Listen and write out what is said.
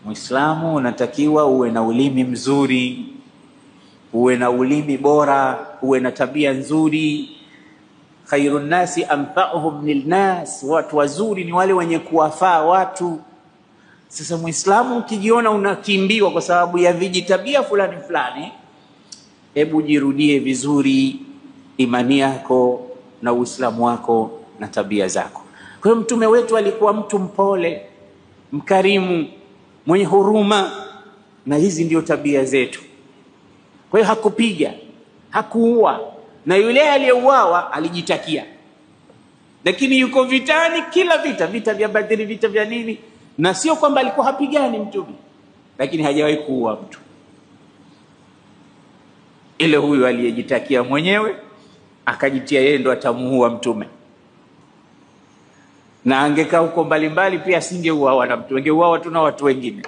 Muislamu unatakiwa uwe na ulimi mzuri, uwe na ulimi bora, uwe na tabia nzuri. Khairun nasi anfa'uhum lilnas, watu wazuri ni wale wenye kuwafaa watu. Sasa Muislamu ukijiona unakimbiwa kwa sababu ya vijitabia fulani fulani, hebu jirudie vizuri imani yako na Uislamu wako na tabia zako. Kwa hiyo mtume wetu alikuwa mtu mpole, mkarimu, mwenye huruma, na hizi ndio tabia zetu. Kwa hiyo hakupiga, hakuua, na yule aliyeuawa alijitakia. Lakini yuko vitani, kila vita vya Badri, vita vya nini, na sio kwamba alikuwa hapigani mtume, lakini hajawahi kuua mtu. Ile huyu aliyejitakia mwenyewe akajitia yeye ndo atamuua mtume, na angekaa huko mbalimbali pia asingeuawa na mtu, angeuawa tu na watu wengine.